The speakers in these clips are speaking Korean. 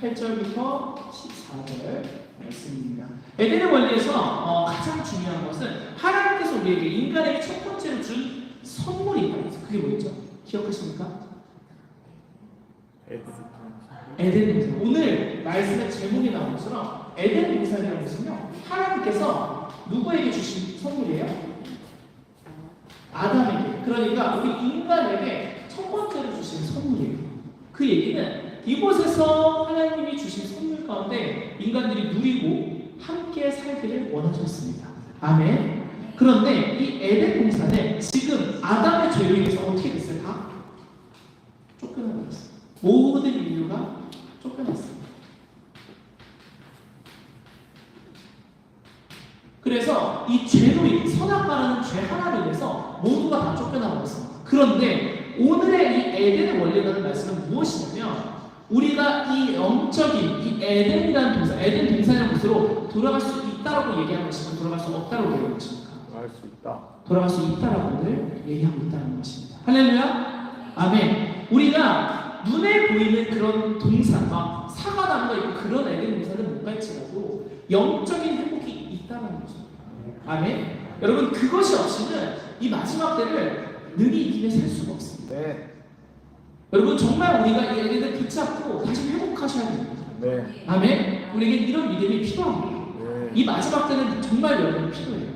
8절부터 14절 말씀입니다. 에덴의 원리에서 가장 중요한 것은 하나님께서 우리에게 인간에게 첫 번째로 준 선물이 있다는 거죠. 그게 뭐였죠? 기억하십니까? 에덴 동산. 오늘 말씀의 제목이 나온 것처럼 에덴 동산이라는 것은요, 하나님께서 누구에게 주신 선물이에요? 아담에게. 그러니까 우리 인간에게 첫 번째로 주신 선물이에요. 그 얘기는 이곳에서 하나님이 주신 선물 가운데 인간들이 누리고 함께 살기를 원하셨습니다. 아멘. 그런데 이 에덴 동산에 지금 아담의 죄로 인해서 어떻게 됐어요? 다 쫓겨나버렸어요. 모든 인류가 쫓겨났습니다. 그래서 이 죄로 인해 선악과라는 죄 하나로 인해서 모두가 다 쫓겨나버렸습니다. 그런데 오늘의 이 에덴의 원리라는 말씀은 무엇이냐면 우리가 이 영적인 이 에덴이라는 동산, 에덴 동산이라는 곳으로 돌아갈 수 있다라고 얘기하는 것이고 돌아갈 수 없다라고 얘기하는 것입니까? 돌아갈 수 있다. 돌아갈 수 있다라고 오늘 얘기하고 있다는 것입니다. 할렐루야. 아멘. 우리가 눈에 보이는 그런 동산, 막 사과나무가 있고 그런 에덴 동산은 못 갈지라도 영적인 회복이 있다는 거죠. 아멘. 여러분 그것이 없이는 이 마지막 때를 능히 이기며 살 수가 없습니다. 네. 여러분 정말 우리가 이 에덴을 붙잡고 다시 회복하셔야 됩니다. 네. 아멘. 우리에게 이런 믿음이 필요합니다. 네. 이 마지막 때는 정말 여러분 필요해요.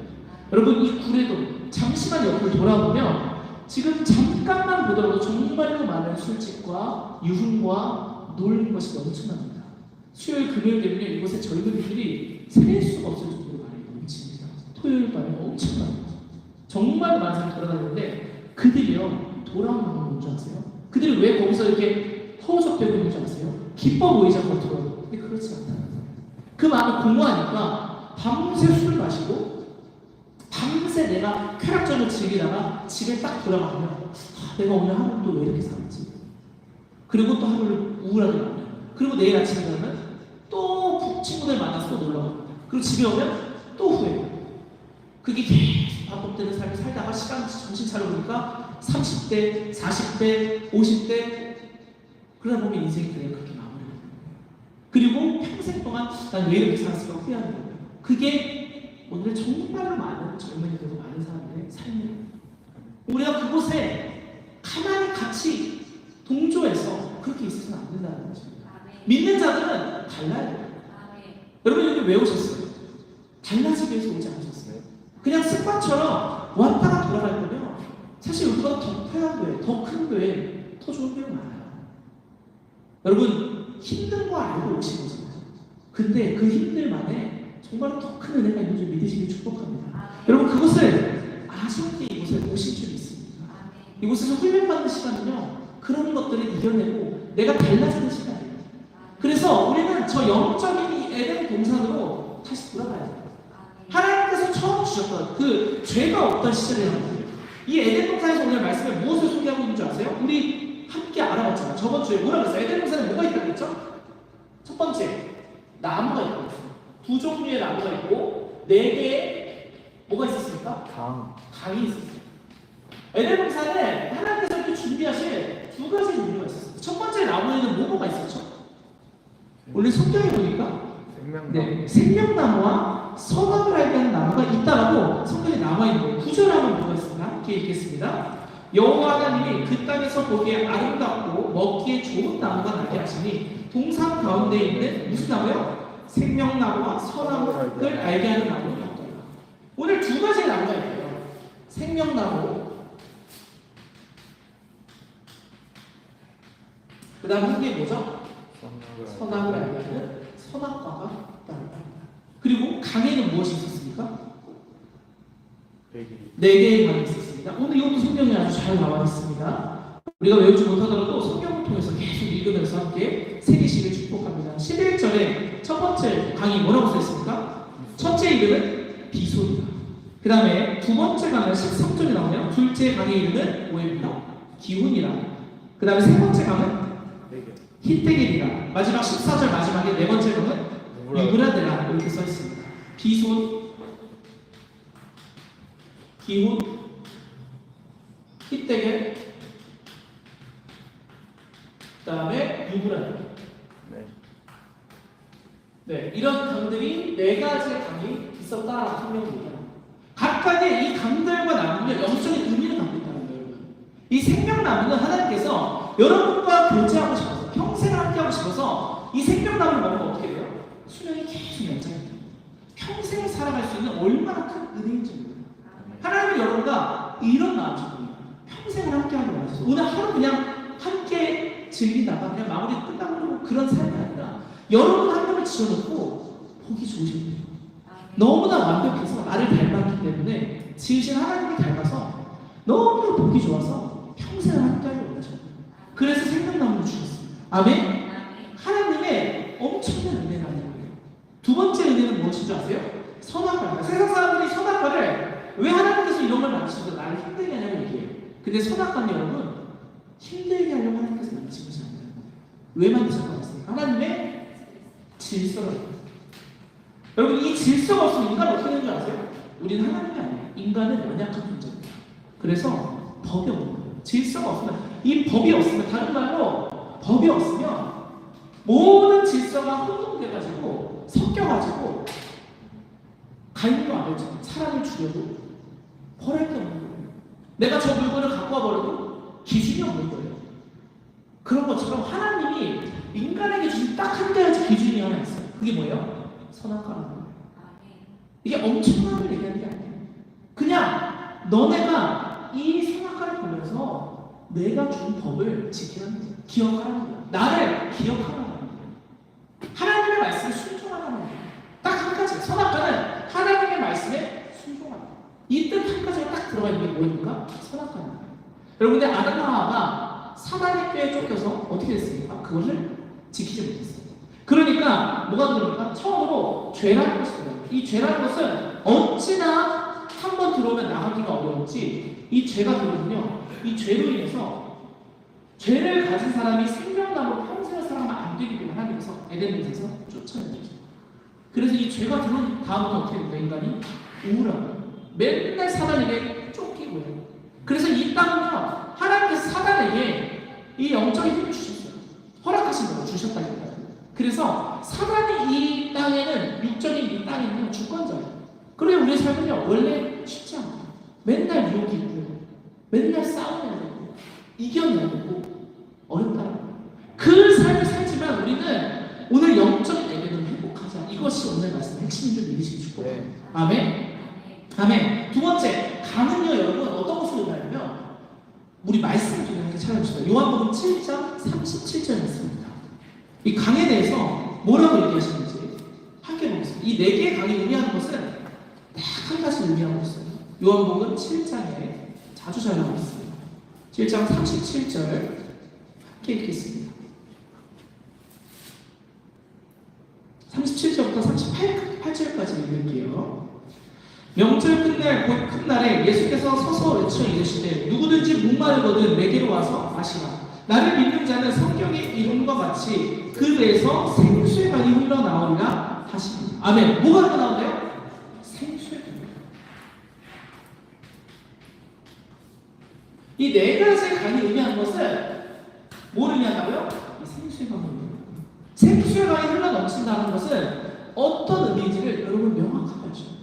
여러분 이 구례도 잠시만 옆을 돌아보면 지금 잠깐만 보더라도 정말로 많은 술집과 유흥과 노는 것이 넘쳐납니다. 수요일 금요일 되면 이곳에 젊은이들이 셀 수가 없을 정도로 많이 넘칩니다. 토요일 밤에 엄청납니다. 정말 많은 사람이 돌아다니는데 그들이요 돌아오는 건 뭔지 아세요? 그들이 왜 거기서 이렇게 허우적대고 있는 줄 아세요? 기뻐 보이자 겉으로. 근데 그렇지 않다는 거예요. 그 마음이 공허하니까 밤새 술을 마시고 밤새 내가 쾌락점을 즐기다가 집에 딱 돌아가면 내가 오늘 하루 또 왜 이렇게 살았지? 그리고 또 하루를 우울하게 만나요. 그리고 내일 아침에 가면 또 친구들 만나서 또 놀러 갑니다. 그리고 집에 오면 또 후회해요. 그게 계속 반복되는 삶을 살다가 시간 정신 차려보니까 30대, 40대, 50대 그러다 보면 인생이 그냥 그렇게 마무리됩니다. 그리고 평생 동안 난 왜 이렇게 살았을까 후회하는 거예요. 그게 오늘 정말로 많은 젊은이들과 많은 사람들의 삶이에요. 우리가 그곳에 가만히 같이 동조해서 그렇게 있어서는 안 된다는 거죠. 믿는 자들은 달라야 돼요. 여러분 여기 왜 오셨어요? 달라지기 위해서 오지 않으셨어요? 그냥 습관처럼 왔다가 돌아갈 거면 사실 여기가 더 편한 교회, 더 큰 교회, 더 좋은 교회 많아요. 여러분 힘든 거 알고 오신 거잖아요. 근데 그 힘들만에 정말 더 큰 은혜가 있는 줄 믿으시길 축복합니다. 여러분 그것을 아쉽게 이곳에 오실 줄 있습니다. 이곳에서 훈련받는 시간은요 그런 것들을 이겨내고 내가 달라지는 시간이에요. 그래서 우리는 저 영적인 이 에덴 동산으로 다시 돌아가야 돼요. 하나님께서 처음 주셨던 그 죄가 없던 시절이라는 거예요. 이 에덴 동산에서 오늘 말씀에 무엇을 소개하고 있는 줄 아세요? 우리 함께 알아봤잖아요. 저번 주에 뭐라 그랬어요? 에덴 동산에 뭐가 있다고 했죠? 첫 번째, 나무가 있고 두 종류의 나무가 있고 네 개의 뭐가 있었습니까? 강이 있었어요. 에덴 동산에 하나님께서 이렇게 준비하신 두 가지 종류가 있었어요. 첫 번째 나무에는 뭐가 있었죠? 원래 성경에 보니까 생명나무와 선악을 알게 하는 나무가 있다라고 성경에 남아있는 거예요. 구절하면 뭐가 있습니까? 함께 읽겠습니다. 여호와 하나님이 그 땅에서 보기에 아름답고 먹기에 좋은 나무가 나게 하시니 동산 가운데 있는 무슨 나무요? 생명나무와 선악을 알게 하는 나무는 어떠냐? 오늘 두 가지의 나무가 있어요. 생명나무 그 다음 한 개 뭐죠? 선악을 알게 하는 선악과가 있다는 겁니다. 그리고 강에는 무엇이 있었습니까? 네 개의 강이 있었습니다. 오늘 이것도 성경에 아주 잘 나와 있습니다. 우리가 외우지 못하더라도 성경을 통해서 계속 읽으면서 함께 세계시를 축복합니다. 11절에 첫 번째 강이 뭐라고 써있습니까? 첫째 이름은 비손이다. 그 다음에 두 번째 강은 13절에 나오면 둘째 강의 이름은 뭐입니다? 기훈이라. 그 다음에 세 번째 강은 히데겔이라. 마지막 14절 마지막에 네 번째 강은 유브라데라 이렇게 써 있습니다. 비손, 기훈, 히데겔, 그 다음에 유브라데. 네, 이런 강들이 네 가지의 강이 있었다라고 설명드립니다. 각각의 이 강들과 나무는 영적인 의미를 갖고 있다는 거예요. 이 생명나무는 하나님께서 여러분과 교제하고 싶어서 평생을 함께하고 싶어서 이 생명나무를 먹으면 어떻게 돼요? 수명이 계속 연장돼요. 평생을 살아갈 수 있는 얼마나 큰 은혜인지 몰라요. 하나님은 여러분과 이런 마음이에요. 평생을 함께하고 원하셔서 오늘 하루 그냥 함께 즐기다가 그냥 마무리 끝나고 그런 삶이 아니라 여러분 한 명을 지어놓고 보기 좋으신 거예요. 너무나 완벽해서 나를 닮았기 때문에 지으신 하나님을 닮아서 너무 보기 좋아서 평생을 함께하기 원하셔요. 그래서 생명나무를 주셨어요. 아멘? 하나님의 엄청난 은혜라는 거예요. 두 번째 은혜는 무엇인 줄 아세요? 선악과입니다. 세상 사람들이 선악과를 왜 하나님께서 이런 걸 만드시고 나를 힘들게 하냐고 얘기해요. 근데 선악과는 여러분 힘들게 하려고 하나님께서 만드신 것이 아니에요. 왜 만드셨다고 했습니까? 하나님의 질서가 있어요. 여러분 이 질서가 없으면 인간은 어떻게 되는 줄 아세요? 우리는 하나님이 아니에요. 인간은 연약한 존재입니다. 그래서 법이 없는 거예요. 질서가 없으면 이 법이 없으면 다른 말로 법이 없으면 모든 질서가 혼동돼가지고 섞여가지고 가인과 아벨처럼 사람을 죽여도 벌할 게 없는 거예요. 내가 저 물건을 갖고 와버려도 기준이 없는 거예요. 그런 것처럼 하나님이 인간에게 주신 딱 한 가지 기준이 하나 있어요. 그게 뭐예요? 선악과라는 거예요. 이게 엄청난 걸 얘기하는 게 아니에요. 그냥 너네가 이 선악과를 보면서 내가 준 법을 지키라는 거예요. 기억하라는 거예요. 나를 기억하라는 거예요. 하나님의 말씀에 순종하라는 거예요. 딱 한 가지. 선악과는 하나님의 말씀에 순종하라. 이 뜻 한 가지가 딱 들어가 있는 게 뭐입니까? 선악과입니다. 여러분, 근데 아담과 하와가 사단의 꾀에 쫓겨서 어떻게 됐습니까? 그것을 지키지 못했어요. 그러니까 뭐가 들어옵니까? 처음으로 죄라는 것이 들어요. 이 죄라는 것은 어찌나 한번 들어오면 나가기가 어려운지 이 죄가 들어오면요, 이 죄로 인해서 죄를 가진 사람이 생명나무로 평생을 살아가면 안 되기 때문에 하나님께서 에덴에서 쫓아내죠. 그래서 이 죄가 들어온 다음은 어떻게 됩니까? 인간이 우울하고 맨날 사단에게 쫓기고요. 그래서 이 땅은요, 하나님께서 사단에게 이 영적인 힘을 주셨어요. 허락하신 거예요. 주셨다니까요. 그래서 사단이 이 땅에는, 육적인 이 땅에는 주권자예요. 그래서 우리의 삶은요, 원래 쉽지 않아요. 맨날 유혹이 있고요. 맨날 싸워야 되고, 이겨내야 되고, 어렵다는 거예요. 그 삶을 살지만 우리는 오늘 영적인 레벨은 행복하자. 이것이 오늘 말씀의 핵심인 줄 믿으시기 축복합니다. 아멘? 아멘. 두 번째, 강은요, 여러분, 어떤 것을 의미하냐면, 우리 말씀을 좀 이렇게 찾아봅시다. 요한복음 7장 37절 말씀입니다. 이 강에 대해서 뭐라고 얘기하시는지 함께 보겠습니다. 이 네 개의 강이 의미하는 것은 딱 한 가지 의미하고 있어요. 요한복음 7장에 자주 잘 나와 있습니다. 7장 37절 함께 읽겠습니다. 37절부터 38절까지 읽을게요. 명절 끝날 곧 큰 날에 예수께서 서서 외쳐 이르시되 누구든지 목마르거든 내게로 와서 마시라. 나를 믿는 자는 성경의 이름과 같이 그 배에서 생수의 강이 흘러나오리라 하시니. 아멘. 뭐가 흘러나온대요? 생수의 강이에요. 이 네 가지의 강이 의미하는 것은 뭘 의미한다고요? 이 생수의 강을 의미합니다. 생수의 강이 흘러넘친다는 것은 어떤 의미인지를 여러분 명확하게 하셔야 돼요.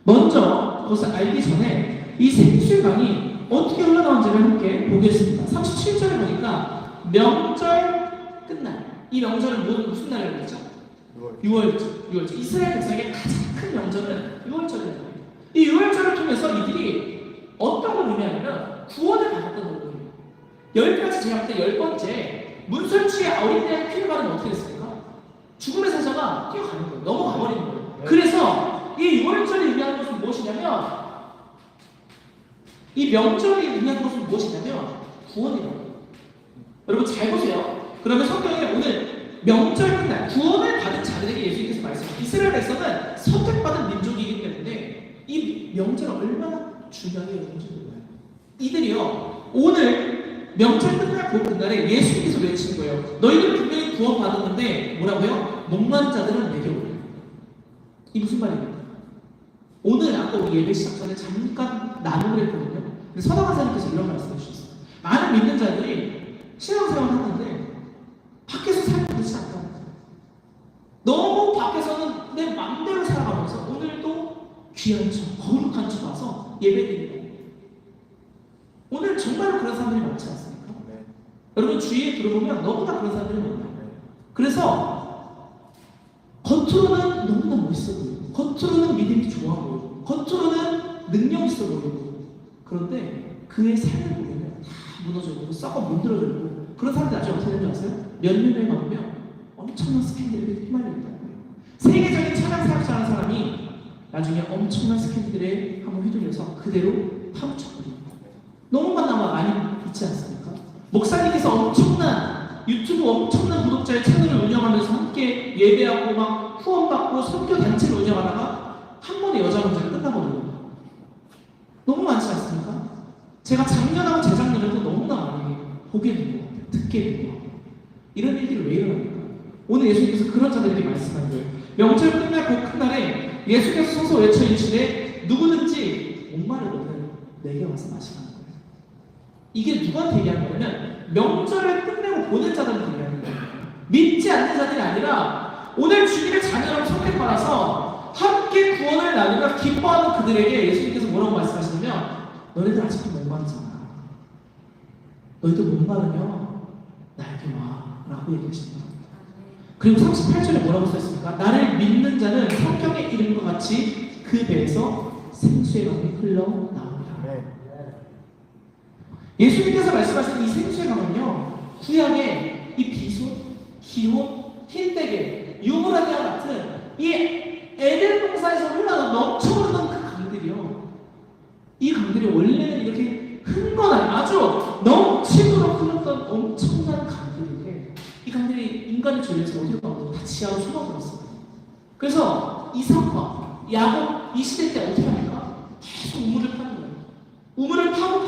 먼저 그것을 알기 전에 이 생수의 강이 어떻게 흘러나온지를 함께 보겠습니다. 37절에 보니까 명절 끝날, 이 명절은 무슨 날이라고 했죠? 6월절. 이스라엘 백성에게 가장 큰 명절은 6월절이라는 거예요. 이 6월절을 통해서 이들이 어떤 걸 의미하냐면 구원을 받았던 거예요. 10가지 제약 때 10번째, 문설주의 어린애의 피를 받으면 어떻게 됐습니까? 죽음의 사자가 뛰어가는 거예요. 넘어가 버리는 거예요. 그래서 이 6월절이 의미하는 것은 무엇이냐면, 이 명절이 의미하는 것은 무엇이냐면 구원이라고. 여러분 잘 보세요. 그러면 성경에 오늘 명절 끝날 구원을 받은 자들에게 예수님께서 말씀하셨어요. 이스라엘 백성은 선택받은 민족이기 때문에 이 명절은 얼마나 중요하게 여러분인지 몰라요. 이들이요, 오늘 명절 끝날 그 그날에 예수님께서 외치는 거예요. 너희들 분명히 구원 받았는데 뭐라고요? 목마른 자들은 내게 오라. 이 무슨 말입니까? 오늘 아까 우리 예배 시작 전에 잠깐 나누기를 했거든요. 근데 서당관사님께서 이런 말씀을 주셨어요. 많은 믿는 자들이 신앙생활을 하는데 밖에서 살면 그렇지 않다는 거예요. 너무 내 마음대로 살아가면서 오늘도 귀한 척, 거룩한 척 와서 예배드리고 오늘 정말로 그런 사람들이 많지 않습니까? 네. 여러분 주위에 들어보면 너무나 그런 사람들이 많아요. 네. 그래서 겉으로는 너무나 멋있어 보이고 겉으로는 믿음이 좋아 보이고 겉으로는 능력 있어 보이고 그런데 그의 삶을 보면 다 무너져 있고 썩어 문드러져 있고 그런 사람들 나중에 어떻게 되는지 아세요? 몇 년에 가보면 엄청난 스캔들에 휘말려 있다는 거예요. 세계적인 찬양 사역자라는 사람이 나중에 엄청난 스캔들에 한번 휘둘려서 그대로 파묻혀버립니다. 너무 많이 있지 않습니까? 목사님께서 엄청난 유튜브 엄청난 구독자의 채널을 운영하면서 함께 예배하고 막 후원받고 선교 단체를 운영하다가 한 번의 여자 문제가 끝나버립니다. 너무 많지 않습니까? 제가 작년하고 재작년에도 너무나 많이 보게 된 것 같아요. 듣게 된 것 같아요. 이런 일들이 왜 일어납니까? 오늘 예수님께서 그런 자들에게 말씀하는 거예요. 명절 끝날 그 큰날에 예수께서 서서 외쳐 이르시되 누구든지 목마르거든 내게 와서 마시라는 거예요. 이게 누구한테 얘기하는 거냐면 명절을 끝내고 보는 자들한테 얘기하는 거예요. 믿지 않는 자들이 아니라 오늘 주님의 자녀로 선택받아서 함께 구원을 나누며 기뻐하는 그들에게 예수님께서 뭐라고 말씀하시냐면 너희들 아직도 목마르잖아. 너희들 목마르면 나에게 와 라고 얘기하십니다. 그리고 38절에 뭐라고 써있습니까? 나를 믿는 자는 성경의 이름과 같이 그 배에서 생수의 강이 흘러나옵니다. 예수님께서 말씀하신 이 생수의 강은요 구약의 이 비손, 기혼, 흰대게, 유브라디와 같은 이 에덴 동산에서 흘러나온 넘쳐흐르는 그 강들이요 이 강들이 원래는 이렇게 흥건한 아주 넘치도록 흘렀던 엄청난 강들인데 이 강들이 인간의 죄에서 어디로 가고 다 지하로 숨어버렸어요. 그래서 이삭과 야곱 이 시대 때 어떻게 합니까? 계속 우물을 파는 거예요. 우물을 파고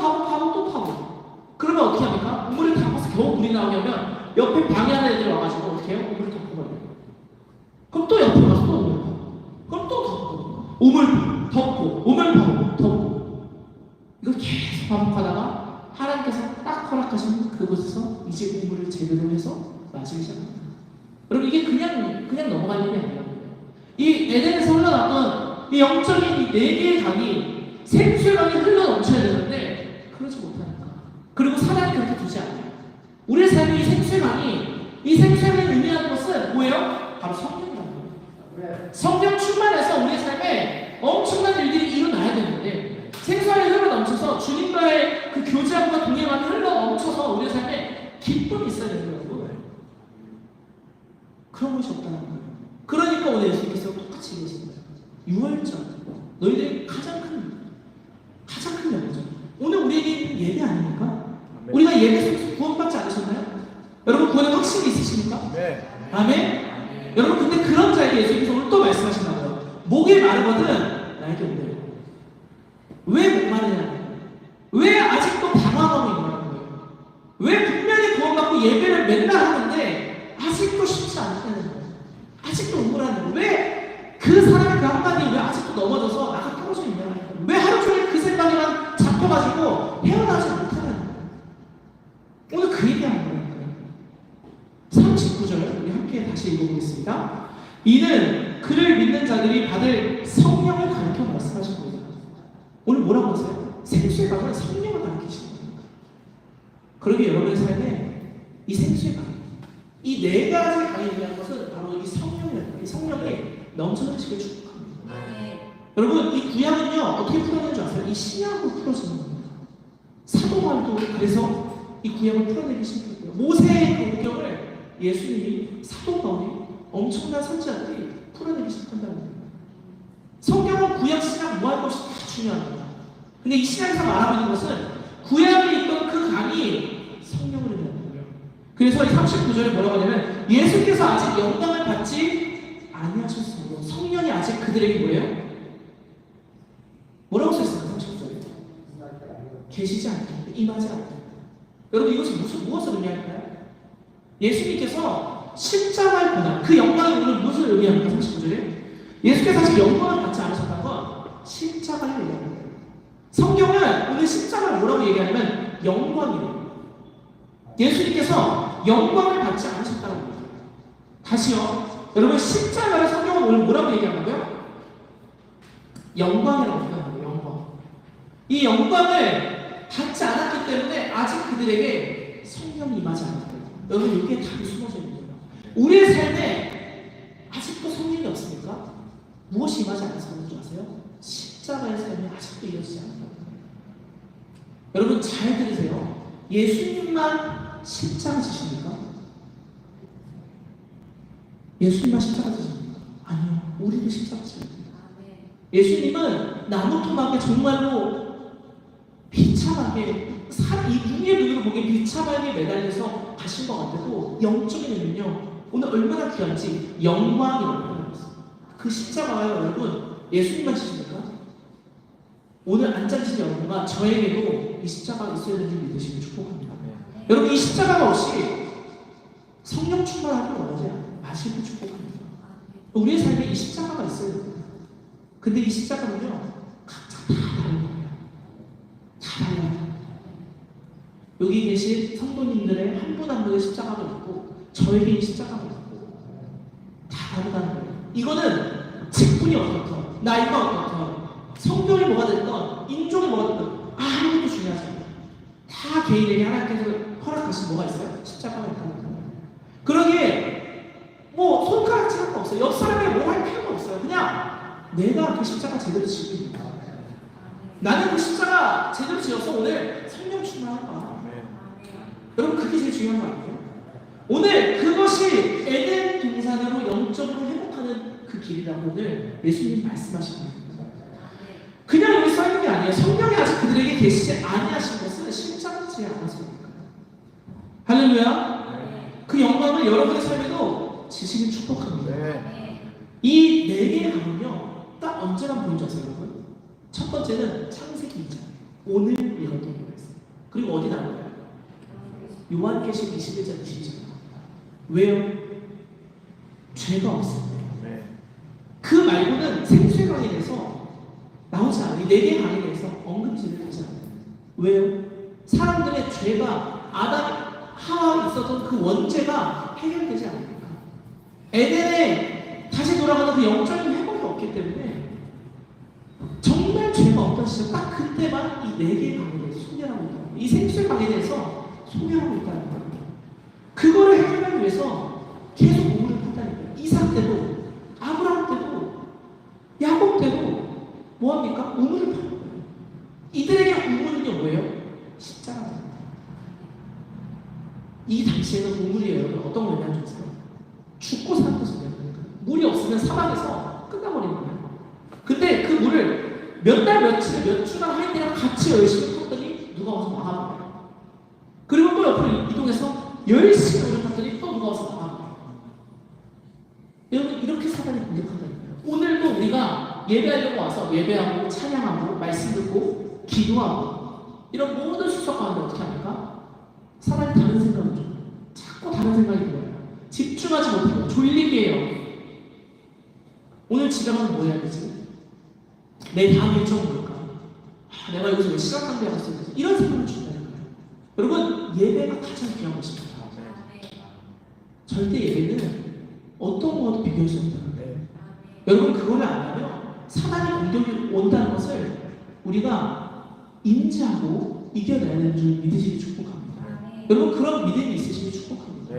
또 파고 그러면 어떻게 합니까? 우물을 다 파서 겨우 물이 나오게 하면 옆에 방해하는 애들이 와가지고 어떻게 해요? 우물을 덮어버려요. 그럼 또 옆에 가서 또 우물 파고 그럼 또 덮고 우물 덮고 우물 파고 덮고 이걸 계속 반복하다가 하나님께서 딱 허락하신 그곳에서 이제 우물을 제대로 해서 마시기 시작합니다. 여러분 이게 그냥 넘어갈 일이 아니라 이 에덴에서 흘러나온 이 영적인 이 4개의 강이 생수의 강이 흘러 넘쳐야 되는데 그러지 못하니까 그리고 사람이 그렇게 두지 않아요. 우리의 삶의 이 생수의 강이 의미하는 것은 뭐예요? 바로 성령이라는 거예요. 성령 충만해서 우리의 삶에 엄청난 일들이 일어나야 되는데 생수의 흘러 넘쳐서 주님과의 그 교제함과 동행함이 흘러 넘쳐서 우리의 삶에 기쁨이 있어야 되는 거예요. 그런 것이 없다는 거예요. 그러니까 오늘 예수님께서 똑같이 얘기하시는 거예요. 유월절 너희들의 가장 큰 명절 오늘 우리에게 있는 예배 아닙니까? 아멘. 우리가 예배 속에서 구원받지 않으셨나요? 여러분 구원의 확신이 있으십니까? 네. 아멘? 여러분 근데 그런 자에게 예수님께서 오늘 또 말씀하신다고요. 목이 마르거든 나에게 오래요. 왜 목마르냐? 왜 아직도 방황하고 있냐는 거예요. 왜 분명히 구원받고 예배를 맨날 하는데 아직도 쉽지 않다는 거예요. 아직도 우물하는 거예요. 왜 그 사람의 그 한마디 왜 아직도 넘어져서 나가 떨어져 있냐는 거예요. 왜 하루 종일 그 생각에만 잡혀가지고 헤어나지 못하는 거예요. 오늘 그 얘기하는 거예요. 39절 우리 함께 다시 읽어보겠습니다. 이는 그를 믿는 자들이 받을 성령을 가르쳐 말씀하신 거예요. 오늘 뭐라고 하세요? 생수의 강은 성령을 가르치시는 겁니다. 그러게 여러분의 삶에 이 생수의 강, 이 4가지 강에 의한 것은 바로 이 성령이라는 이 성령이 넘쳐나시길 축복합니다. 여러분 이 구약은요 어떻게 풀어내는 줄 아세요? 이 신약으로 풀어지는 겁니다. 사도 바울도 그래서 이 구약을 풀어내기 시작했고요. 모세의 그 오경을 예수님이 사도 바울이 엄청난 선지자들이 풀어내기 시작한다는 겁니다. 성경은 구약 신약 뭐 할 것이 다 중요합니다. 근데 이 신약에서 말하고 있는 것은 구약에 있던 그 강이 성령을 의미하는 거예요. 그래서 이 39절에 뭐라고 하냐면 예수께서 아직 영광을 받지 아니하셨으므로 성령이 아직 그들에게 뭐예요? 뭐라고 써있습니까? 39절에 계시지 않다, 임하지 않다. 여러분 이것이 무엇을 의미할까요? 예수님께서 십자가의 고난, 그 영광이 오늘 무엇을 의미합니까? 39절에 예수께서 아직 영광을 받지 않으셨다는 건 십자가를 얘기하는 거예요. 성경은 오늘 십자가를 뭐라고 얘기하냐면 영광이에요. 예수님께서 영광을 받지 않으셨다는 거예요. 다시요. 여러분 십자가를 성경은 오늘 뭐라고 얘기하고요? 영광이라고 표현합니다. 영광. 이 영광을 받지 않았기 때문에 아직 그들에게 성령이 임하지 않았어요. 여러분 여기에 답이 숨어져 있는 거예요. 우리의 삶에 아직도 성령이 없습니까? 무엇이 임하지 않아서 그런 줄 아세요? 십자가의 삶이 아직도 이어지지 않는 거예요. 여러분 잘 들으세요. 예수님만 십자가 지십니까? 예수님만 십자가 지십니까? 아니요. 우리도 십자가 지십니다. 예수님은 나무토막에 정말로 비참하게 이 육의 눈으로 보기에 비참하게 매달려서 가신 것 같아도 영적인 의미는요. 오늘 얼마나 귀한지 영광이라고 표현했어요. 그 십자가요 여러분 예수님만 지십니까? 오늘 앉아 계신 여러분과 저에게도 이 십자가가 있어야 되는 줄 믿으시길 축복합니다. 여러분 이 십자가가 없이 성령 충만하기 원하지 마시고 축복합니다. 우리의 삶에 이 십자가가 있어야 됩니다. 근데 이 십자가는요 각자 다 다른 거예요. 다 달라요. 여기 계신 성도님들의 한 분 한 분의 십자가가 있고 저에게 이 십자가가 있고 다 다르다는 거예요. 이거는 직분이 어떻건 나이가 어떻건 성별이 뭐가 됐건 인종이 뭐가 됐건 아무것도 중요하지 않아요. 다 개인에게 하나님께서 허락하신 뭐가 있어요? 십자가가 있다는 거예요. 그러기에 뭐 손가락질 거 없어요. 옆 사람에게 뭐 할 필요가 없어요. 그냥 내가 그 십자가 제대로 지고 있는 거야. 나는 그 십자가 제대로 지어서 오늘 성령 충만할 거야. 여러분 그게 제일 중요한 거 아니에요? 오늘 그것이 에덴 동산으로 영적으로 회복하는 그 길이라고 오늘 예수님 말씀하시는 거예요. 그냥 여기 써있는 게 아니에요. 성령이 아직 그들에게 계시지 아니하신 것은 십자가지 않았습니까? 할렐루야. 그 영광을 여러분의 삶에도 지시길 축복합니다. 이 네 개의 강은요 딱 언제나 보인 줄 아세요 여러분? 첫 번째는 창세기 2장 오늘 읽었던 거가 있어요. 그리고 어디 나와요? 요한계시록 21장 22장. 왜요? 죄가 없습니다. 그 말고는 생수의 강에 대해서 나오지 않아요. 이 네 개의 강에 대해서 언급지를 하지 않아요. 왜요? 사람들의 죄가 아담, 하와 있었던 그 원죄가 해결되지 않으니까. 에덴에 다시 돌아가는 그 영적인 회복이 없기 때문에 정말 죄가 없던 시절 딱 그때만 이 네 개의 강에 대해서 소개하고 있다는 거예요. 이 생수의 강에 대해서 소개하고 있다는 거예요. 그거를 해결하기 위해서 계속 우물을 팠다니까요. 이삭 때도 아브라함 때도 야곱 때도 뭐합니까? 우물을 파는 거예요. 이들에게 우물은요 뭐예요? 십자가입니다. 이 당시에는 우물이 여러분 어떤 거였냐는 줄 아세요? 죽고 사는 것을 얘기합니다. 물이 없으면 사막에서 끝나버리는 거예요. 근데 그 물을 몇 달, 며칠, 몇 주간 하인들이랑 같이 열심히 탔더니 누가 와서 막아버려요. 그리고 또 옆으로 이동해서 열심히 오래 탔더니 또 누가 와서 막아버려요. 여러분 이렇게 사단이 공격한다니까요. 오늘도 우리가 예배하려고 와서 예배하고 찬양하고 말씀 듣고 기도하고 이런 모든 수석 가운데 어떻게 합니까? 사단이 다른 생각을 줘요. 자꾸 다른 생각이 들어요. 집중하지 못해요. 졸리게 해요. 오늘 집에 가면 뭐 해야 되지? 내 다음 일정은 뭘까? 내가 여기서 왜 시간 낭비하고 있어야 되지? 이런 생각을 준다는 거예요. 여러분 예배가 가장 귀한 것입니다. 절대 예배는 어떤 것도 비교할 수 없다는 거예요. 여러분 그거를 알면 사단의 공격이 온다는 것을 우리가 인지하고 이겨내야 되는 줄 믿으시기 축복합니다. 여러분 그런 믿음이 있으시기 축복합니다.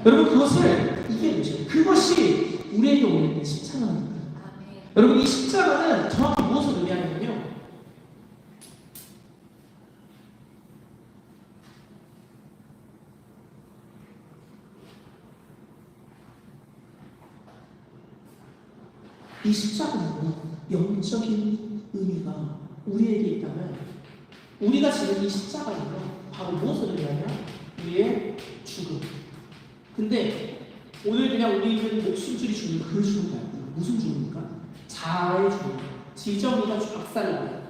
여러분 그것을 이겨내셔요. 그것이 우리에게 오는 십자가입니다. 여러분 이 십자가는 정확히 무엇을 의미하냐면요. 이 십자가는 영적인 의미가 우리에게 있다면 우리가 지금 이 십자가에는 바로 무엇을 의미하냐? 우리의 죽음. 근데 오늘 그냥 우리는 목숨줄이 죽는 그 죽음 말고 무슨 죽음입니까? 자아의 죽음. 지정이가 박살나요.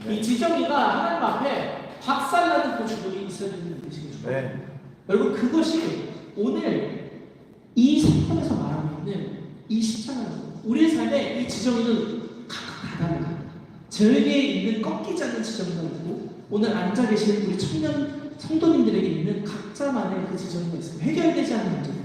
이 지정이가 하나님 앞에 박살나는 그 죽음이 있어야 되는 뜻이겠죠. 여러분 그것이 오늘 이 사건에서 말하고 있는 이 십자가입니다. 우리의 삶에 이 지정이는 각각 다 달라요. 저에게 있는 꺾이지 않는 지정이가 있고 오늘 앉아 계시는 우리 청년 성도님들에게 있는 각자만의 그 지정이가 있습니다. 해결되지 않는 문제들.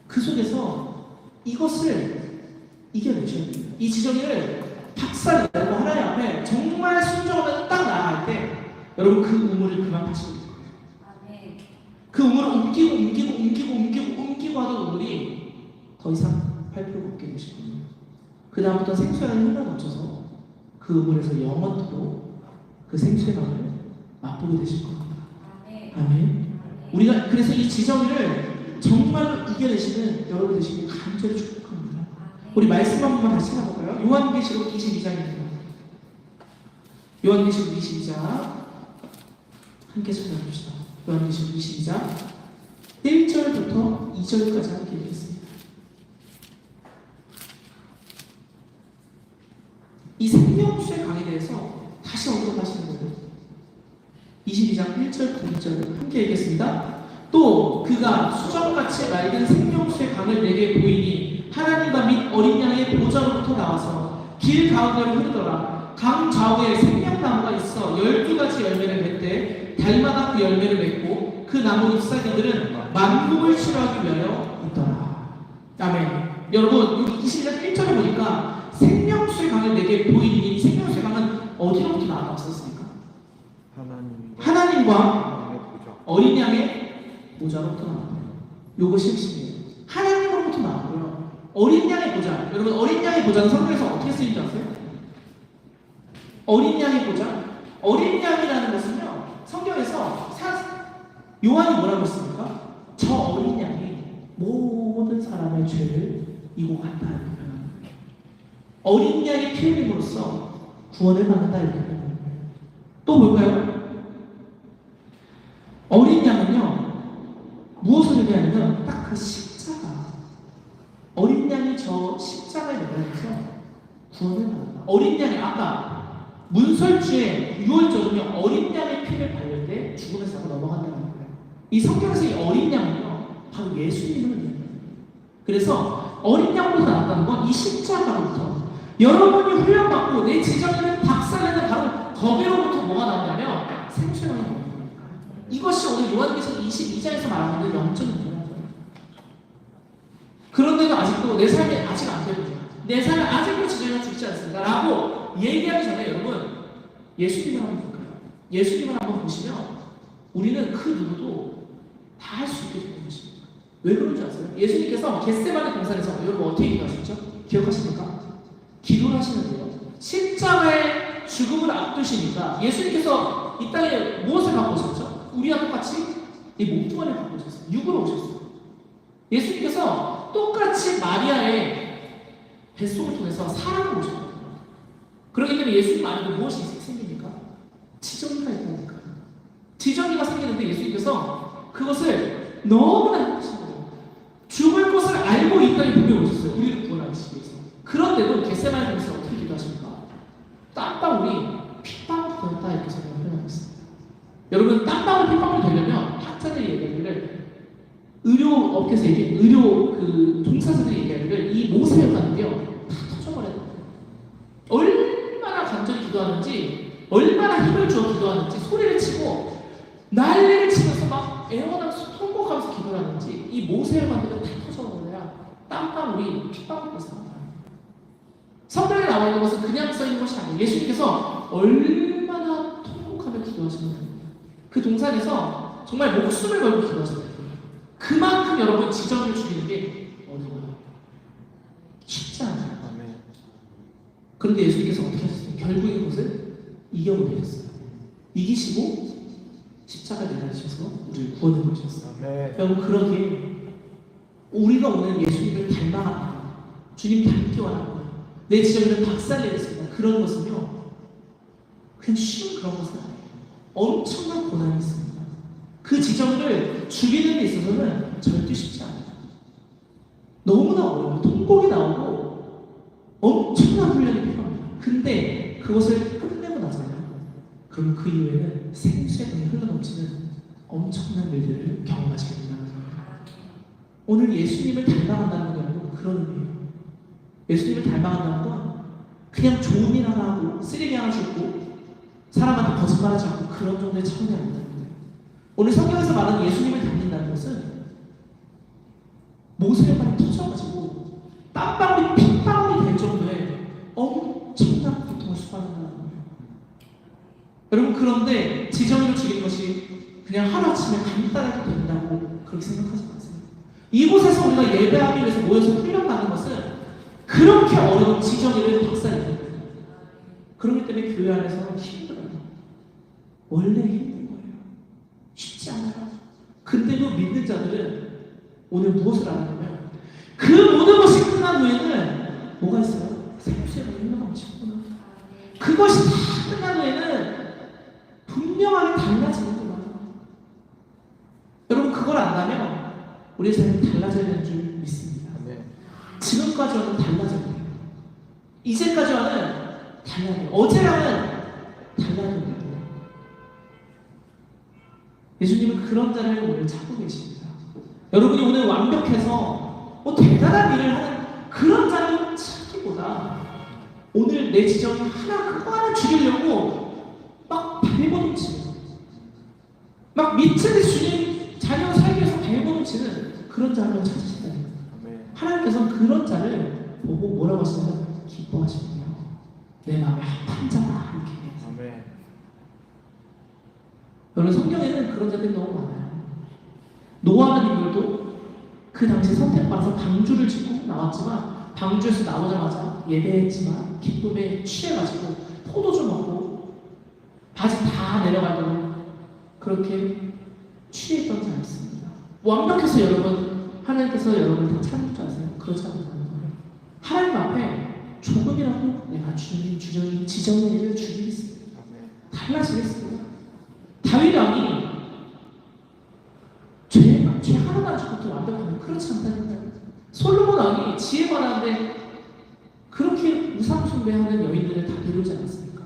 그 속에서 이것을 이겨내셔야 됩니다. 이 지정의를 박살내고 하나님 앞에 정말 순종하면 딱 나아갈 때 여러분 그 우물을 그만 파시면 돼요. 그 우물을 옮기고 하던 우물이 더 이상 팔 필요가 없게 되실 겁니다. 그 다음부터 생수의 강이 흘러 넘쳐서 그 우물에서 영원토록 그 생수의 강을 맛보게 되실 겁니다. 아멘. 우리가 그래서 이 지정의를 정말로 이겨내시는 여러분 되시길 간절히 축복합니다. 우리 말씀 한 번만 다시 찾아볼까요? 요한계시록 22장입니다. 요한계시록 22장 함께 찾아봅시다. 요한계시록 22장 1절부터 2절까지 함께 읽겠습니다. 이 생명수의 강에 대해서 다시 언급하시는 거예요. 22장 1절, 2절 함께 읽겠습니다. 또 그가 수정같이 맑은 생명수의 강을 내게 보이니 하나님과 및 어린 양의 보좌로부터 나와서 길 가운데로 흐르더라. 강 좌우에 생명나무가 있어 12가지 열매를 맺되 달마다 그 열매를 맺고 그 나무 잎사귀들은 만국을 치료하기 위하여 있더라. 아멘. 여러분 여기 22장 1절에 보니까 생명수의 강을 내게 보이니 이 생명수의 강은 어디로부터 나왔었습니까? 하나님과 어린 양의 보좌로부터 나왔고요. 요것이 핵심이에요. 하나님으로부터 나왔고요. 어린 양의 보좌. 여러분 어린 양의 보좌는 성경에서 어떻게 쓰인지 아세요? 어린 양의 보좌? 어린 양이라는 것은요 성경에서 요한이 뭐라고 했습니까? 저 어린 양이 모든 사람의 죄를 이고 간다 이렇게 표현합니다. 어린 양의 피 흘림으로써 구원을 받는다 이렇게 표현합니다. 또 볼까요? 어린 양은요 무엇을 의미하냐면 딱 그 십자가, 어린 양이 저 십자가에 내려가서 구원을 받는다. 어린 양이 아까 문설주에 유월절은요 어린 양의 피를 바를 때 죽음의 사고 넘어간다는 거예요. 이 성경에서 이 어린 양은요 바로 예수님을 의미합니다. 그래서 어린 양으로부터 나왔다는 건 이 십자가로부터 여러분이 훈련받고 내 지정의를 박살내는 바로 거기로부터 뭐가 나오냐면 생수가 나옵니다. 이것이 오늘 요한계시록 22장에서 말하는 영적인 문제라는 거예요. 그런데도 아직도 내 삶이 아직 안 되고 내 삶에 아직도 지정의가 죽지 않습니다 라고 얘기하기 전에 여러분 예수님을 한번 볼까요? 예수님을 한번 보시면 우리는 그 누구도 다 할 수 있게 되는 것입니다. 왜 그런지 아세요? 예수님께서 겟세마네 동산에서 여러분 어떻게 기도하셨죠? 기억하십니까? 기도를 하시는데요 십자가의 죽음을 앞두시니까 예수님께서 이 땅에 무엇을 갖고 오셨죠? 우리와 똑같이 이 몸뚱아리를 갖고 오셨어요. 육으로 오셨어요. 예수님께서 똑같이 마리아의 뱃속을 통해서 사랑을 오셨거든요. 그렇기 때문에 예수님 안에도 무엇이 생깁니까? 지정의가 있다니까. 지정의가 생기는데 예수님께서 그것을 너무나 하신 거예요. 죽을 것을 알고 이 땅에 분명히 오셨어요. 우리를 구원하시기 위해서. 그런데도 겟세마네 동산에서 어떻게 기도하십니까? 땀방울이 핏방울이 되었다 이렇게 성경을 표현하고 있습니다. 여러분 땀방울 핏방울이 되려면 학자들이 얘기하기를 의료업계에서 의료 그 종사자들이 얘기하기를 이 모세혈관은요 다 터져버려야 돼요. 얼마나 간절히 기도하는지 얼마나 힘을 주어 기도하는지 소리를 치고 난리를 치면서 막 애원하면서 통곡하면서 기도를 하는지 이 모세혈관들은 다 터져버려야 땀방울이 핏방울로 나와요. 성경에 나와 있는 것은 그냥 써 있는 것이 아니에요. 예수님께서 얼마나 통곡하며 기도하시는 그 동산에서 정말 목숨을 걸고 기도하셨어요. 그만큼 여러분 지정을 죽이는 게 어려워요. 쉽지 않아요. 그런데 예수님께서 어떻게 하셨어요? 결국 이것을 이겨버리셨어요. 이기시고 십자가에 내려주셔서 우리를 구원해 주셨어요. 여러분 그러기에 우리가 오늘 예수님을 닮아가는 주님 닮기 원하는 거예요. 내 지정을 박살내겠습니다. 그런 것은요 그냥 쉬운 그런 것은 아니에요. 엄청난 고난이 있습니다. 그 지정을 죽이는 데 있어서는 절대 쉽지 않아요. 너무나 어려워요. 통곡이 나오고 엄청난 훈련이 필요합니다. 근데 그것을 끝내고 나잖아요. 그럼 그 이후에는 생수의 강이 흘러넘치는 엄청난 일들을 경험하시게 된다는 거예요. 오늘 예수님을 닮아간다는 게 아니고 그런 의미예요. 예수님을 닮아간다는 건 그냥 좋은 일 하나 하고 쓰레기 하나 줍고 사람한테 거짓말하지 않고 그런 정도의 차원이 아닙니다. 오늘 성경에서 말하는 예수님을 닮는다는 것은 모세혈관이 터져가지고 그런데 지정의를 죽이는 것이 그냥 하루아침에 간단하게 된다고 그렇게 생각하지 마세요. 이곳에서 우리가 예배하기 위해서 모여서 훈련받는 것은 그렇게 어려운 지정의를 박살내는 거예요. 그렇기 때문에 교회 안에서 힘들어요. 원래 힘든 거예요. 쉽지 않아요. 근데도 믿는 자들은 오늘 무엇을 알았냐면 그 모든 것이 끝난 후에는 뭐가 있어요? 생수의 물이 넘치구나. 그것이 다 끝난 후에는 분명하게 달라지는구나. 여러분 그걸 안다면 우리 삶이 달라져야 되는 줄 믿습니다. 지금까지와는 달라져야 돼요. 이제까지와는 달라야 돼요. 어제랑은 달라야 돼요. 예수님은 그런 자를 오늘 찾고 계십니다. 여러분이 오늘 완벽해서 대단한 일을 하는 그런 자를 찾기보다 오늘 내 지정이 하나 그거 하나 죽이려고 막 발버둥치는 막 미친듯이 주님 자녀 살기 위해서 발버둥치는 그런 자를 찾으신다. 하나님께서는 그런 자를 보고 뭐라고 하시냐면 기뻐하시군요. 내 마음에 합한 자다 이렇게 해서. 여러분 성경에는 그런 자들이 너무 많아요. 노아라는 인물도 그 당시 선택받아서 방주를 짓고 나왔지만 방주에서 나오자마자 예배했지만 기쁨에 취해가지고 포도주 먹고 바지 다 내려가고 그렇게 취했던 자였습니다. 완벽해서 여러분 하나님께서 여러분을 다 찾는 줄 아세요? 그렇지 않는 거예요. 하나님 앞에 조금이라도 내가 주님 주정이 지정의 일을 주겠습니다. 달라지겠습니다. 다윗 왕이 죄 하나도 안 짓고 완벽하면 그렇지 않다니까요. 솔로몬 왕이 지혜 많았는데 그렇게 우상 숭배하는 여인들을 다 데려오지 않았습니까?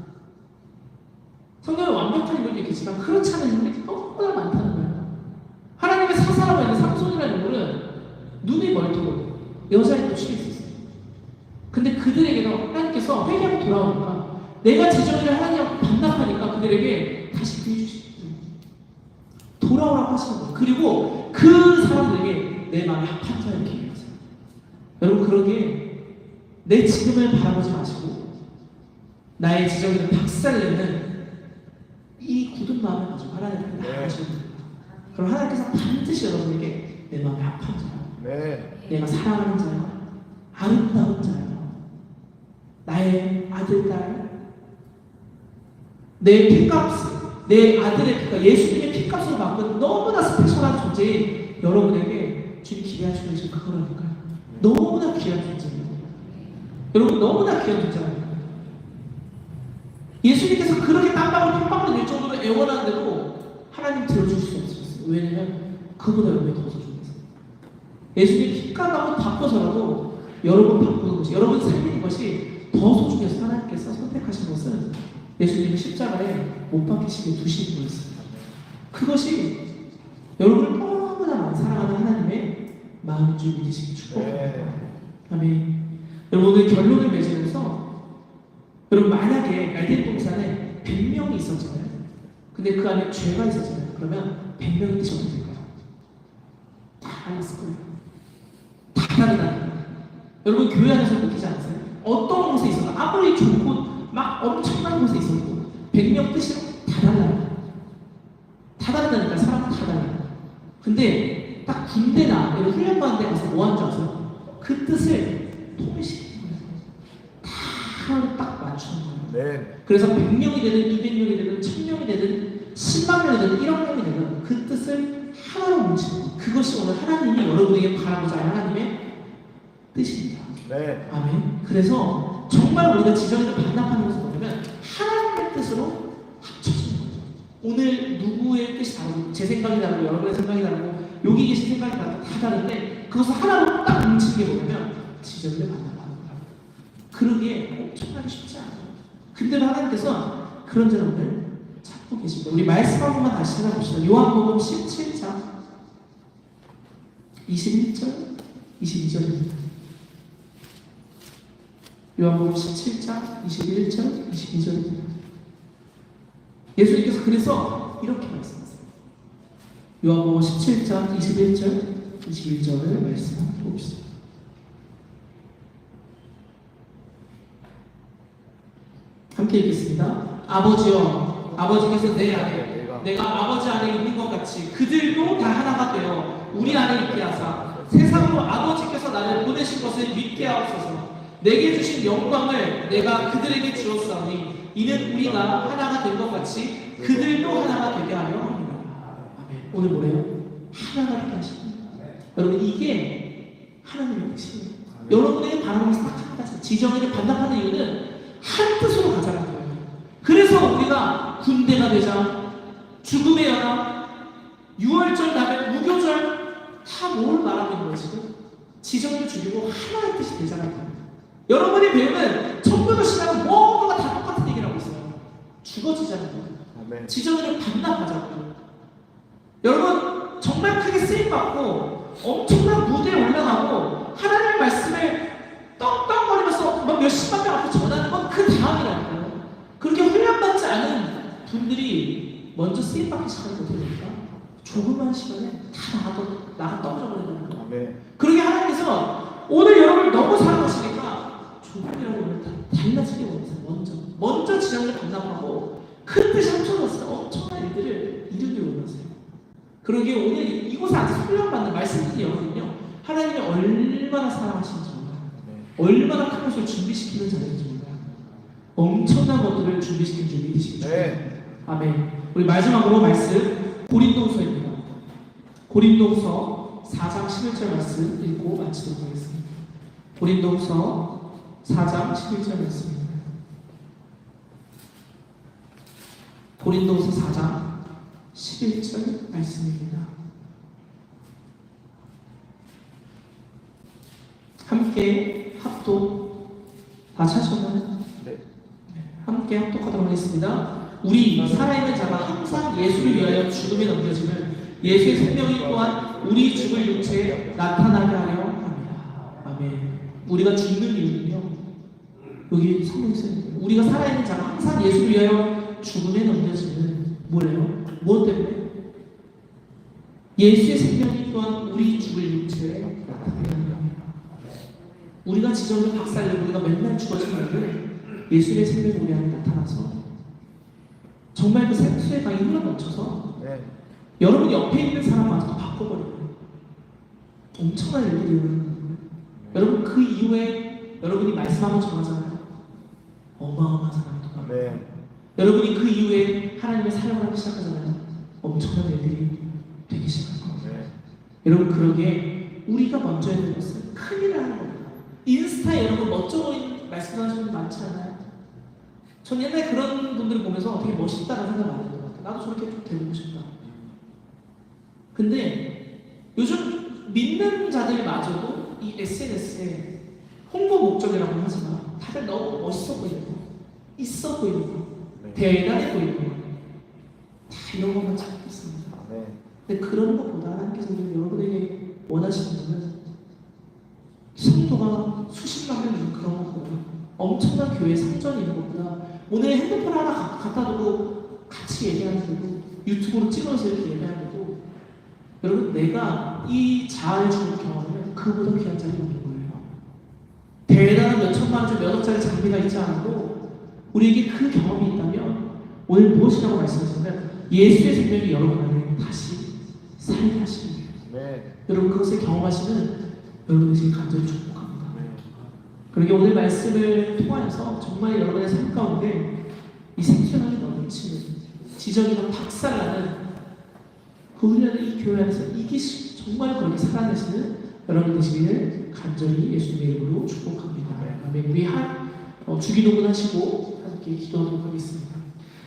성경에 완벽한 인물도 있겠지만 그렇지 않은 인물이 너무나 많다는 거예요. 하나님의 사사라고 하는 삼손이라는 인물은 눈이 멀도록 여자애도 취해 있었어요. 근데 그들에게도 하나님께서 회개하고 돌아오니까 내가 지정의를 하나님하고 반납하니까 그들에게 다시 구해 주시고 돌아오라고 하시는 거예요. 그리고 그 사람들에게 내 마음에 합한 자 이렇게 얘기하세요. 여러분 그러기에 내 지금을 바라보지 마시고 나의 지정의를 박살내는 이 굳은 마음을 가지고 하나님을 나아가시면 됩니다. 그럼 하나님께서 반드시 여러분에게 내 마음에 합한 자야, 내가 사랑하는 자야, 아름다운 자야, 나의 아들, 딸, 내 피값, 내 아들의 피값, 예수님의 피값으로 바꾼 너무나 스페셜한 존재인 여러분에게 주님 기대하시고 계신 그거라니까요. 너무나 귀한 존재예요. 여러분 너무나 귀한 존재예요. 예수님께서 그렇게 땀방울 핏방울 낼 정도로 애원하는데도 하나님 들어줄 수 없었어요. 왜냐면 그보다 여러분이 더 소중해서. 예수님 피값하고 바꿔서라도 여러분 바꾸는 것이, 여러분 살리는 것이 더 소중해서 하나님께서 선택하신 것은 예수님이 십자가에 못 박히시게 두신 거였습니다. 그것이 여러분을 너무나 사랑하는 하나님의 마음인 줄 믿으시기 축복합니다. 아멘. 여러분 오늘 결론을 맺으면서 여러분 만약에 에덴 동산에 100명이 있었잖아요. 근데 그 안에 죄가 있었잖아요. 그러면 100명이 뜻이 어떻게 될까요? 다 알았을 거예요. 다 다르다는 거예요. 여러분 교회 안에서 느끼지 않으세요? 어떤 곳에 있어도 아무리 좋고 막 엄청난 곳에 있어도 100명 뜻이 다 달라요. 다 다르다니까. 사람은 다 달라요. 근데 딱 군대나 이런 훈련받는 데 가서 뭐 하는 줄 아세요? 그 뜻을 통일시키는 거예요. 다 딱 맞추는 거예요. 그래서 100명이 되든 200명이 되든 1000명이 되든 10만 명이 되든 1억 명이 되든 그 뜻을 하나로 뭉치는 거예요. 그것이 오늘 하나님이 여러분에게 바라고자 하는 하나님의 뜻입니다. 아멘. 그래서 정말 우리가 지정의를 반납하는 것은 뭐냐면 하나님의 뜻으로 합쳐지는 거죠. 오늘 누구의 뜻이 다르고 제 생각이 다르고 여러분의 생각이 다르고 여기 계신 생각이 다르고 다 다른데 그것을 하나로 딱 뭉치는 게 뭐냐면 지정의를 반납하는 거예요. 그러기에 엄청나게 쉽지 않아요. 근데도 하나님께서 그런 사람들 찾고 계십니다. 우리 말씀 한 번만 다시 찾아봅시다. 요한복음 17장 21절 22절입니다. 요한복음 17장 21절 22절입니다. 예수님께서 그래서 이렇게 말씀하세요. 요한복음 17장 21절 22절을 말씀해 봅시다. 함께 읽겠습니다. 아버지여 아버지께서 내 안에 내가 아버지 안에 있는 것 같이 그들도 다 하나가 되어 우리 안에 있게 하사 세상으로 아버지께서 나를 보내신 것을 믿게 하옵소서. 내게 주신 영광을 내가 그들에게 주었사오니 이는 우리가 하나가 된 것 같이 그들도 하나가 되게 하려 합니다. 아멘. 오늘 뭐래요? 하나가 되게 하십니다. 여러분 이게 하나님의 뜻이에요. 여러분에게 바라는 것은 딱 한 가지. 지정의를 반납하는 이유는 한 뜻으로 가자는 거예요. 그래서 우리가 군대가 되자, 죽음의 연합, 6월절 다음에 무교절 다 뭘 말하고 있는 거예요 지금? 지정을 죽이고 하나의 뜻이 되자는 거예요. 여러분이 배우는 천부교 신앙은 모두가 다 똑같은 얘기를 하고 있어요. 죽어지자는 거예요. 지정을 반납하자고요. 여러분 정말 크게 쓰임받고 엄청난 무대에 올라가고 하나님의 말씀을 떵떵거리면서 막 몇십만 명 앞에 전하는 건 그 다음이라는 거예요. 그렇게 훈련받지 않은 분들이 먼저 쓰임받기 시작하는 거 어떻게 됩니까? 조그만 시간에 다 나가 떨어져 버린다는 거예요. 그러게 하나님께서 오늘 여러분을 너무 사랑하시니까 조금이라고 하면 다 달라지게 원하세요. 먼저 지정을 반납하고 큰 뜻이 합쳐졌어요. 엄청난 일들을 이루기 원하세요. 그러게 오늘 이곳에 앉아서 훈련받는 말씀드린 여러분은요, 하나님이 얼마나 사랑하시는지 몰라요. 얼마나 큰 것을 준비시키는 자리인지 몰라요. 엄청난 것들을 준비시키는 줄 믿으시기 바랍니다. 아멘. 우리 마지막으로 말씀 고린도후서입니다. 고린도후서 4장 11절 말씀 읽고 마치도록 하겠습니다. 고린도후서 4장 11절 말씀입니다. 고린도후서 4장 11절 말씀입니다. 함께 합독 다 찾으셨나요? 네. 함께 합독하도록 하겠습니다. 우리 살아있는 자가 항상 예수를 위하여 죽음에 넘겨지는 예수의 생명이 또한 우리 죽을 육체에 나타나게 하려 합니다. 아멘. 우리가 죽는 이유는요, 여기 성경에 써있는 거예요. 우리가 살아있는 자가 항상 예수를 위하여 죽음에 넘겨지는 뭐래요? 무엇 때문에? 예수의 생명이 또한 우리 죽을 육체에 나타나게 하려 합니다. 우리가 지정을 박살내고 우리가 맨날 죽어지는 예수의 생명이 우리 안에 나타나서 정말 그 생수의 강이 흘러 넘쳐서 여러분 옆에 있는 사람마저도 바꿔버려요. 엄청난 일들이 일어나는 거예요. 여러분 그 이후에 여러분이 말씀하고 전하잖아요. 어마어마한 사람이 돌아와요. 여러분이 그 이후에 하나님의 사랑을 하기 시작하잖아요. 엄청난 일들이 되기 시작할 겁니다. 여러분 그러게 우리가 먼저 해야 되는 것은 큰일을 하는 겁니다. 인스타에 여러분 멋져 보이는 말씀하시는 분들 많지 않아요? 전 옛날에 그런 분들을 보면서 되게 멋있다는 생각 많이 들어요. 나도 저렇게 좀 되고 싶다. 근데 요즘 믿는 자들마저도 이 SNS에 홍보 목적이라고 하지만 다들 너무 멋있어 보이고 있어 보이고 대단해 보이고 다 이런 것만 찾고 있습니다. 근데 그런 것보다 하나님께서 여러분에게 원하시는 것은 성도가 수십만 명 있는 그런 것보다 엄청난 교회 성전이 있는 것보다 오늘 핸드폰 하나 갖다 두고 같이 얘기하는데도 유튜브로 찍어서 이렇게 얘기하는데도 여러분 내가 이 자아의 죽음을 경험하면 그보다 귀한 자리가 없는 거예요. 대단한 몇 천만 원, 몇 억짜리 장비가 있지 않아도 우리에게 그 경험이 있다면 오늘 무엇이라고 말씀하시냐면 예수의 생명이 여러분 안에 다시 살게 하시는 거예요. 여러분 그것을 경험하시는 여러분의 지금 간절히 축복합니다. 그러게 오늘 말씀을 통하여서 정말 여러분의 삶 가운데 이 생수의 넘치는 지정이가 박살나는 그 훈련을 이 교회 안에서 이기시 정말 그렇게 살아내시는 여러분 되시기를 간절히 예수님의 이름으로 축복합니다. 아멘. 우리 주기도문 하시고 함께 기도하도록 하겠습니다.